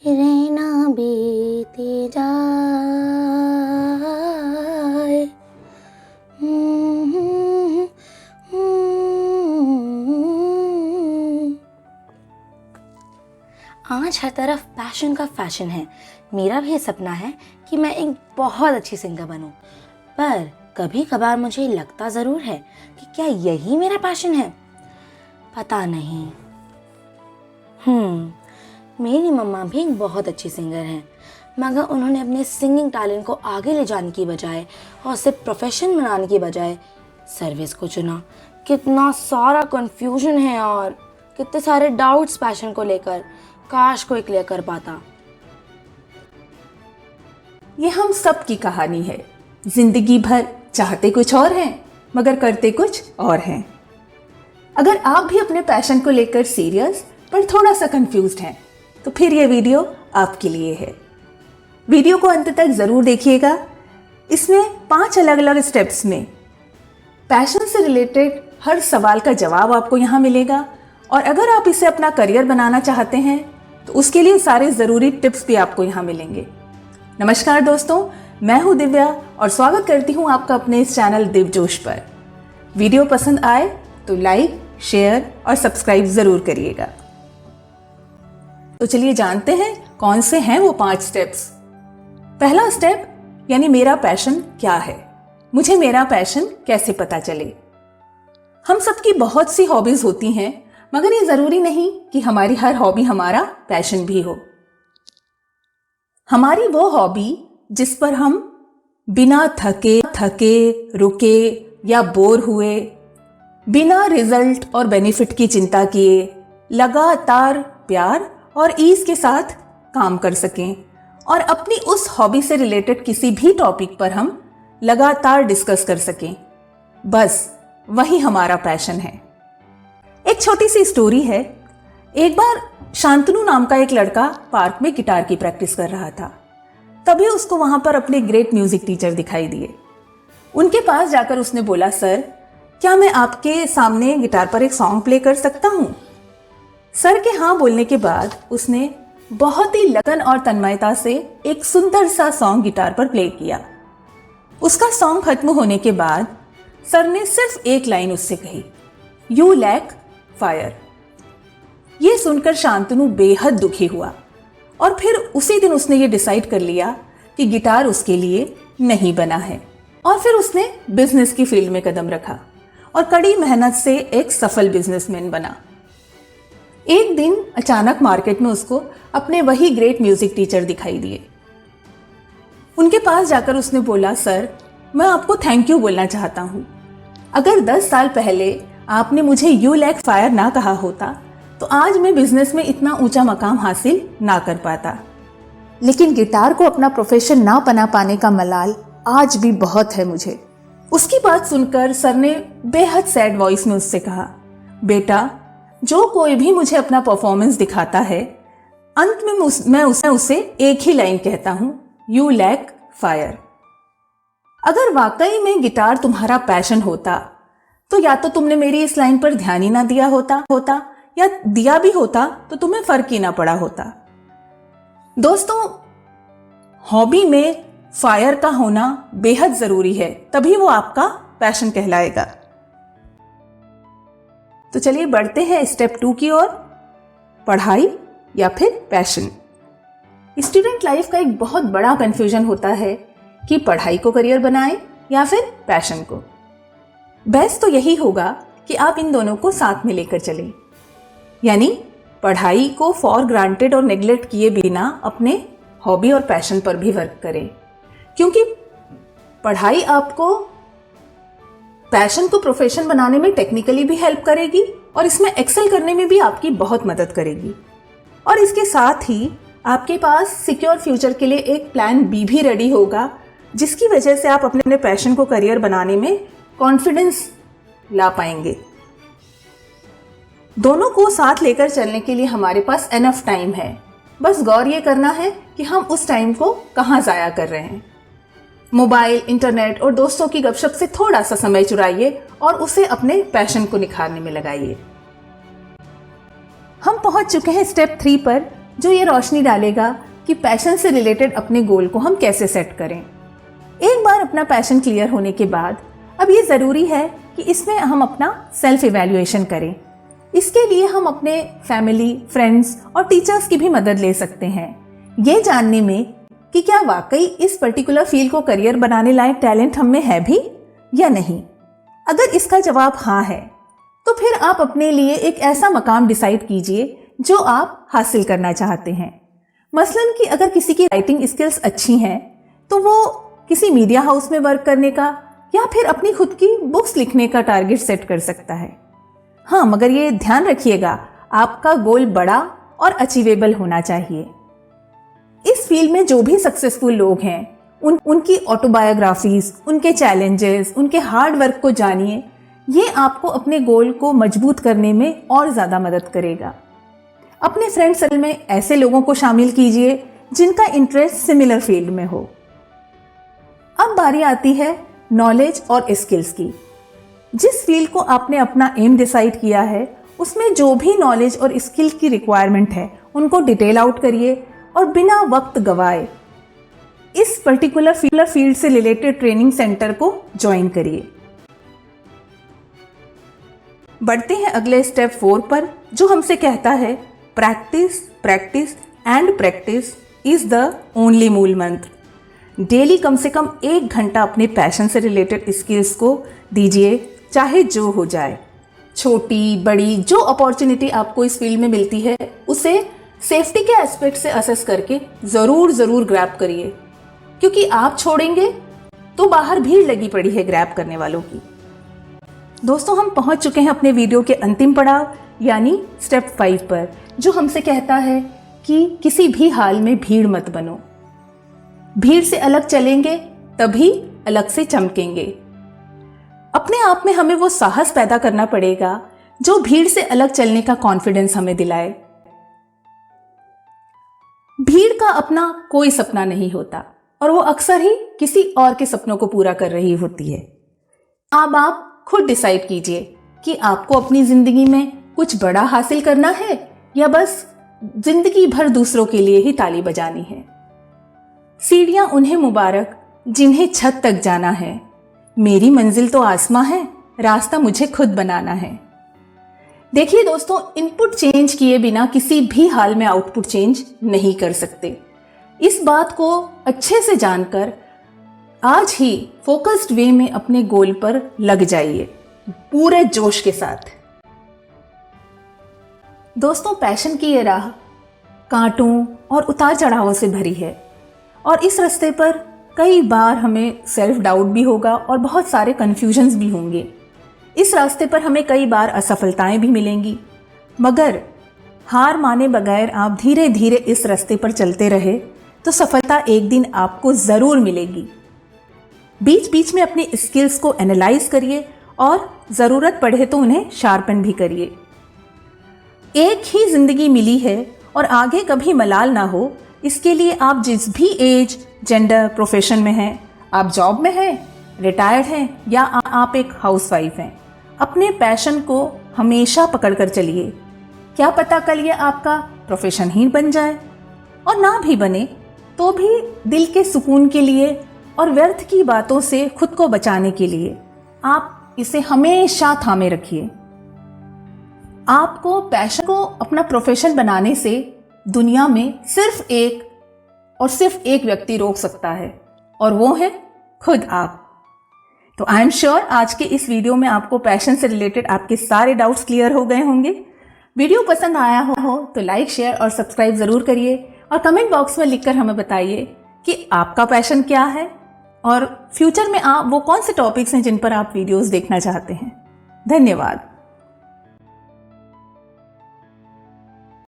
रहना बीते जाए। आज हर तरफ पैशन का फैशन है। मेरा भी सपना है कि मैं एक बहुत अच्छी सिंगर बनूं, पर कभी कभार मुझे लगता ज़रूर है कि क्या यही मेरा पैशन है। पता नहीं। मेरी मम्मा भी एक बहुत अच्छी सिंगर हैं, मगर उन्होंने अपने सिंगिंग टैलेंट को आगे ले जाने की बजाय और उसे प्रोफेशन बनाने की बजाय सर्विस को चुना। कितना सारा कंफ्यूजन है और कितने सारे डाउट्स पैशन को लेकर। काश कोई क्लियर कर पाता। ये हम सब की कहानी है। जिंदगी भर चाहते कुछ और हैं, मगर करते कुछ और हैं। अगर आप भी अपने पैशन को लेकर सीरियस पर थोड़ा सा कंफ्यूज्ड हैं, तो फिर ये वीडियो आपके लिए है। वीडियो को अंत तक जरूर देखिएगा। इसमें 5 अलग अलग स्टेप्स में पैशन से रिलेटेड हर सवाल का जवाब आपको यहाँ मिलेगा। और अगर आप इसे अपना करियर बनाना चाहते हैं तो उसके लिए सारे ज़रूरी टिप्स भी आपको यहाँ मिलेंगे। नमस्कार दोस्तों, मैं हूँ दिव्या और स्वागत करती हूँ आपका अपने इस चैनल दिवजोश पर। वीडियो पसंद आए तो लाइक, शेयर और सब्सक्राइब ज़रूर करिएगा। तो चलिए जानते हैं कौन से हैं वो 5 स्टेप्स। पहला स्टेप यानी मेरा पैशन क्या है, मुझे मेरा पैशन कैसे पता चले। हम सबकी बहुत सी हॉबीज होती हैं, मगर ये जरूरी नहीं कि हमारी हर हॉबी हमारा पैशन भी हो। हमारी वो हॉबी जिस पर हम बिना थके रुके या बोर हुए, बिना रिजल्ट और बेनिफिट की चिंता किए लगातार प्यार और ईज के साथ काम कर सकें और अपनी उस हॉबी से रिलेटेड किसी भी टॉपिक पर हम लगातार डिस्कस कर सकें, बस वही हमारा पैशन है। एक छोटी सी स्टोरी है। एक बार शांतनु नाम का एक लड़का पार्क में गिटार की प्रैक्टिस कर रहा था। तभी उसको वहां पर अपने ग्रेट म्यूजिक टीचर दिखाई दिए। उनके पास जाकर उसने बोला, सर क्या मैं आपके सामने गिटार पर एक सॉन्ग प्ले कर सकता हूं? सर के हाँ बोलने के बाद उसने बहुत ही लगन और तन्मयता से एक सुंदर सा सॉन्ग गिटार पर प्ले किया। उसका सॉन्ग खत्म होने के बाद सर ने सिर्फ एक लाइन उससे कही, यू लैक फायर। ये सुनकर शांतनु बेहद दुखी हुआ और फिर उसी दिन उसने ये डिसाइड कर लिया कि गिटार उसके लिए नहीं बना है। और फिर उसने बिजनेस की फील्ड में कदम रखा और कड़ी मेहनत से एक सफल बिजनेसमैन बना। एक दिन अचानक मार्केट में उसको अपने वही ग्रेट म्यूजिक टीचर दिखाई दिए। उनके पास जाकर उसने बोला, सर मैं आपको थैंक यू बोलना चाहता हूं। अगर 10 साल पहले आपने मुझे यू लैक फायर ना कहा होता तो आज मैं बिजनेस में इतना ऊंचा मकाम हासिल ना कर पाता। लेकिन गिटार को अपना प्रोफेशन ना बना पाने का मलाल आज भी बहुत है मुझे। उसकी बात सुनकर सर ने बेहद सैड वॉइस में उससे कहा, बेटा जो कोई भी मुझे अपना परफॉर्मेंस दिखाता है, अंत में मैं उसे एक ही लाइन कहता हूं, यू लैक फायर। अगर वाकई में गिटार तुम्हारा पैशन होता तो या तो तुमने मेरी इस लाइन पर ध्यान ही ना दिया होता या दिया भी होता तो तुम्हें फर्क ही ना पड़ा होता। दोस्तों, हॉबी में फायर का होना बेहद जरूरी है, तभी वो आपका पैशन कहलाएगा। तो चलिए बढ़ते हैं स्टेप 2 की ओर, पढ़ाई या फिर पैशन। स्टूडेंट लाइफ का एक बहुत बड़ा कंफ्यूजन होता है कि पढ़ाई को करियर बनाएं या फिर पैशन को। बेस्ट तो यही होगा कि आप इन दोनों को साथ में लेकर चलें, यानी पढ़ाई को फॉर ग्रांटेड और नेग्लेक्ट किए बिना अपने हॉबी और पैशन पर भी वर्क करें, क्योंकि पढ़ाई आपको पैशन को प्रोफेशन बनाने में टेक्निकली भी हेल्प करेगी और इसमें एक्सेल करने में भी आपकी बहुत मदद करेगी। और इसके साथ ही आपके पास सिक्योर फ्यूचर के लिए एक प्लान बी भी रेडी होगा, जिसकी वजह से आप अपने पैशन को करियर बनाने में कॉन्फिडेंस ला पाएंगे। दोनों को साथ लेकर चलने के लिए हमारे पास एनफ टाइम है। बस गौर ये करना है कि हम उस टाइम को कहाँ जाया कर रहे हैं। मोबाइल, इंटरनेट और दोस्तों की गपशप से थोड़ा सा समय चुराइए और उसे अपने पैशन को निखारने में लगाइए। हम पहुंच चुके हैं स्टेप 3 पर, जो ये रोशनी डालेगा कि पैशन से रिलेटेड अपने गोल को हम कैसे सेट करें। एक बार अपना पैशन क्लियर होने के बाद अब ये ज़रूरी है कि इसमें हम अपना सेल्फ इवैल्यूएशन करें। इसके लिए हम अपने फैमिली, फ्रेंड्स और टीचर्स की भी मदद ले सकते हैं, ये जानने में कि क्या वाकई इस पर्टिकुलर फील्ड को करियर बनाने लायक टैलेंट हम में है भी या नहीं। अगर इसका जवाब हाँ है तो फिर आप अपने लिए एक ऐसा मकाम डिसाइड कीजिए जो आप हासिल करना चाहते हैं। मसलन कि अगर किसी की राइटिंग स्किल्स अच्छी हैं तो वो किसी मीडिया हाउस में वर्क करने का या फिर अपनी खुद की बुक्स लिखने का टारगेट सेट कर सकता है। हाँ, मगर ये ध्यान रखिएगा आपका गोल बड़ा और अचीवेबल होना चाहिए। इस फील्ड में जो भी सक्सेसफुल लोग हैं उनकी ऑटोबायोग्राफीज, उनके चैलेंजेस, उनके हार्ड वर्क को जानिए। ये आपको अपने गोल को मजबूत करने में और ज़्यादा मदद करेगा। अपने फ्रेंड सर्कल में ऐसे लोगों को शामिल कीजिए जिनका इंटरेस्ट सिमिलर फील्ड में हो। अब बारी आती है नॉलेज और स्किल्स की। जिस फील्ड को आपने अपना एम डिसाइड किया है उसमें जो भी नॉलेज और स्किल की रिक्वायरमेंट है उनको डिटेल आउट करिए और बिना वक्त गवाए इस पर्टिकुलर फील्ड से रिलेटेड ट्रेनिंग सेंटर को ज्वाइन करिए। बढ़ते हैं अगले स्टेप 4 पर, जो हमसे कहता है practice practice and practice is the only मूल मंत्र। डेली कम से कम 1 घंटा अपने पैशन से रिलेटेड स्किल्स को दीजिए, चाहे जो हो जाए। छोटी बड़ी जो अपॉर्चुनिटी आपको इस फील्ड में मिलती है उसे सेफ्टी के एस्पेक्ट से असेस करके ज़रूर ग्रैब करिए, क्योंकि आप छोड़ेंगे तो बाहर भीड़ लगी पड़ी है ग्रैब करने वालों की। दोस्तों, हम पहुंच चुके हैं अपने वीडियो के अंतिम पड़ाव यानी स्टेप 5 पर, जो हमसे कहता है कि किसी भी हाल में भीड़ मत बनो। भीड़ से अलग चलेंगे तभी अलग से चमकेंगे। अपने आप में हमें वो साहस पैदा करना पड़ेगा जो भीड़ से अलग चलने का कॉन्फिडेंस हमें दिलाए। भीड़ का अपना कोई सपना नहीं होता और वो अक्सर ही किसी और के सपनों को पूरा कर रही होती है। अब आप खुद डिसाइड कीजिए कि आपको अपनी जिंदगी में कुछ बड़ा हासिल करना है या बस जिंदगी भर दूसरों के लिए ही ताली बजानी है। सीढ़ियां उन्हें मुबारक जिन्हें छत तक जाना है। मेरी मंजिल तो आसमां है, रास्ता मुझे खुद बनाना है। देखिए दोस्तों, इनपुट चेंज किए बिना किसी भी हाल में आउटपुट चेंज नहीं कर सकते। इस बात को अच्छे से जानकर आज ही फोकस्ड वे में अपने गोल पर लग जाइए पूरे जोश के साथ। दोस्तों, पैशन की ये राह कांटों और उतार चढ़ावों से भरी है और इस रास्ते पर कई बार हमें सेल्फ डाउट भी होगा और बहुत सारे कन्फ्यूजन्स भी होंगे। इस रास्ते पर हमें कई बार असफलताएं भी मिलेंगी, मगर हार माने बगैर आप धीरे धीरे इस रास्ते पर चलते रहे तो सफलता एक दिन आपको ज़रूर मिलेगी। बीच बीच में अपने स्किल्स को एनालाइज करिए और ज़रूरत पड़े तो उन्हें शार्पन भी करिए। एक ही ज़िंदगी मिली है और आगे कभी मलाल ना हो, इसके लिए आप जिस भी एज, जेंडर, प्रोफेशन में हैं, आप जॉब में हैं, रिटायर्ड हैं या आप एक हाउसवाइफ हैं, अपने पैशन को हमेशा पकड़ कर चलिए। क्या पता कल ये आपका प्रोफेशन ही बन जाए, और ना भी बने तो भी दिल के सुकून के लिए और व्यर्थ की बातों से खुद को बचाने के लिए आप इसे हमेशा थामे रखिए। आपको पैशन को अपना प्रोफेशन बनाने से दुनिया में सिर्फ एक व्यक्ति रोक सकता है, और वो है खुद आप। तो आई एम श्योर आज के इस वीडियो में आपको पैशन से रिलेटेड आपके सारे डाउट्स क्लियर हो गए होंगे। वीडियो पसंद आया हो तो लाइक, शेयर और सब्सक्राइब जरूर करिए और कमेंट बॉक्स में लिखकर हमें बताइए कि आपका पैशन क्या है और फ्यूचर में आप वो कौन से टॉपिक्स हैं जिन पर आप वीडियोस देखना चाहते हैं। धन्यवाद।